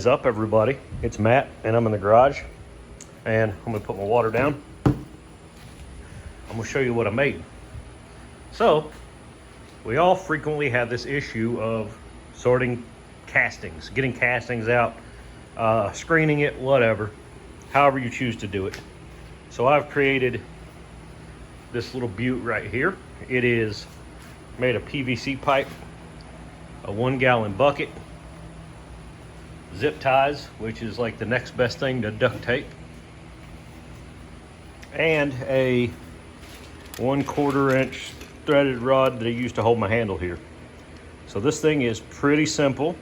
What is up, everybody? It's Matt and I'm in the garage and I'm gonna put my water down. I'm gonna show you what I made. So we all frequently have this issue of sorting castings, getting castings out, screening it, whatever, however you choose to do it. So I've created this little butte right here. It is made of PVC pipe, a 1 gallon bucket, zip ties, which is like the next best thing to duct tape, and a 1/4 inch threaded rod that I use to hold my handle here. So this thing is pretty simple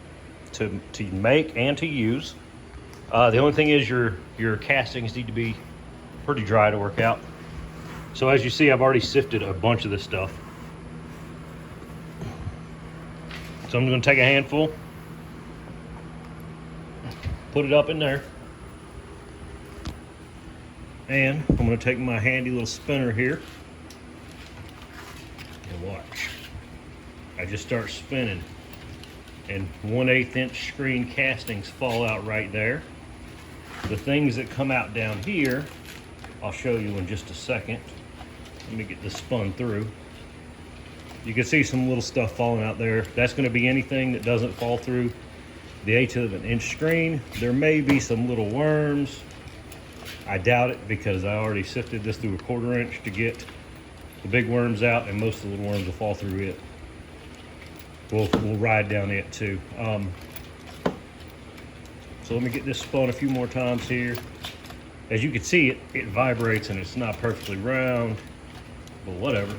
to make and to use. The only thing is your castings need to be pretty dry to work out. So as you see, I've already sifted a bunch of this stuff. So I'm going to take a handful, put it up in there, and I'm going to take my handy little spinner here and watch. I just start spinning and 1/8 inch screen castings fall out right there. The things that come out down here, I'll show you in just a second. Let me get this spun through. You can see some little stuff falling out there. That's going to be anything that doesn't fall through the 1/8 inch screen. There may be some little worms. I doubt it because I already sifted this through a 1/4 inch to get the big worms out, and most of the little worms will fall through it. We'll ride down it too. So let me get this spun a few more times here. As you can see, it vibrates and it's not perfectly round, but whatever.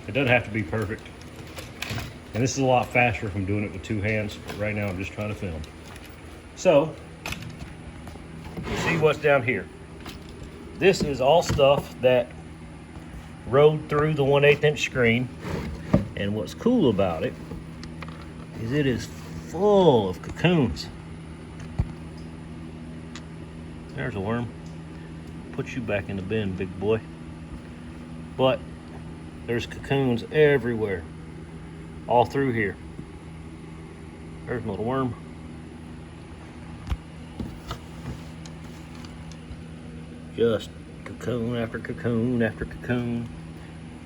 It doesn't have to be perfect. And this is a lot faster if I'm doing it with 2 hands, but right now I'm just trying to film. So, you see what's down here. This is all stuff that rode through the 1/8 inch screen. And what's cool about it is it is full of cocoons. There's a worm. Put you back in the bin, big boy. But there's cocoons everywhere, all through here. There's a little worm. Just cocoon after cocoon after cocoon.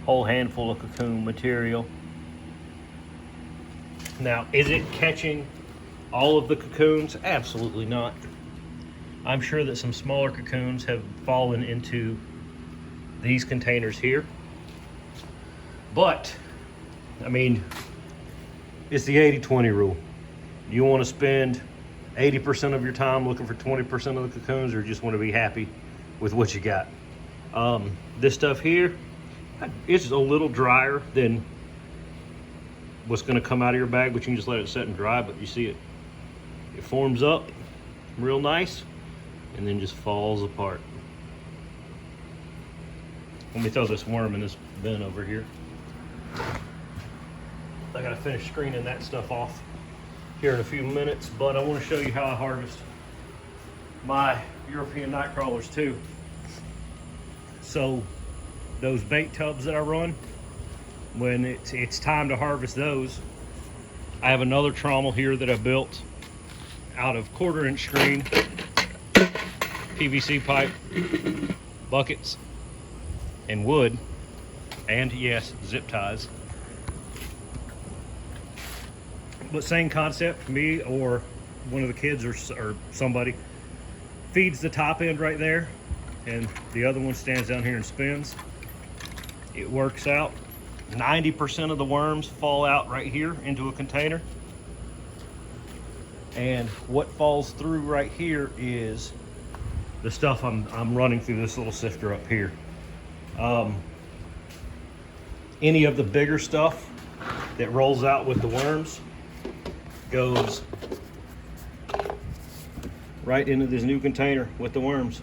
Whole handful of cocoon material. Now, is it catching all of the cocoons? Absolutely not. I'm sure that some smaller cocoons have fallen into these containers here. But, I mean, it's the 80-20 rule. You want to spend 80% of your time looking for 20% of the cocoons, or just want to be happy with what you got. This stuff here, it's a little drier than what's going to come out of your bag, but you can just let it set and dry. But you see it forms up real nice and then just falls apart. Let me throw this worm in this bin over here. I gotta finish screening that stuff off here in a few minutes, but I want to show you how I harvest my European Nightcrawlers too. So those bait tubs that I run, when it's time to harvest those, I have another trommel here that I built out of 1/4 inch screen, PVC pipe, buckets, and wood, and yes, zip ties. But same concept, me or one of the kids or somebody feeds the top end right there, and the other one stands down here and spins. It works out. 90% of the worms fall out right here into a container. And what falls through right here is the stuff I'm running through this little sifter up here. Any of the bigger stuff that rolls out with the worms goes right into this new container with the worms.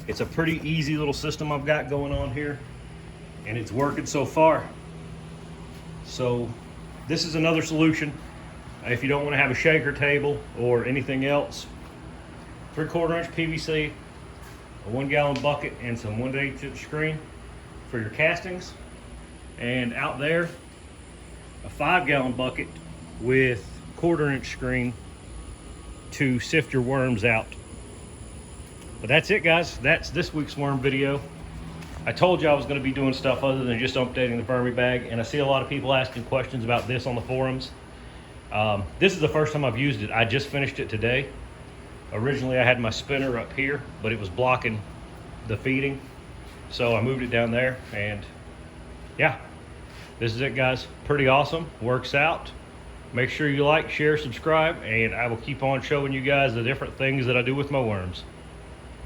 It's a pretty easy little system I've got going on here, and it's working so far. So this is another solution. If you don't want to have a shaker table or anything else, 3/4 inch PVC, a 1 gallon bucket, and some 1/8 inch screen for your castings. And out there, a 5 gallon bucket with 1/4 inch screen to sift your worms out. But that's it, guys. That's this week's worm video. I told you I was going to be doing stuff other than just updating the Vermi bag, and I see a lot of people asking questions about this on the forums. This is the first time I've used it. I just finished it today. Originally I had my spinner up here, but it was blocking the feeding, so I moved it down there. And yeah, this is it, guys. Pretty awesome. Works out. Make sure you like, share, subscribe, and I will keep on showing you guys the different things that I do with my worms.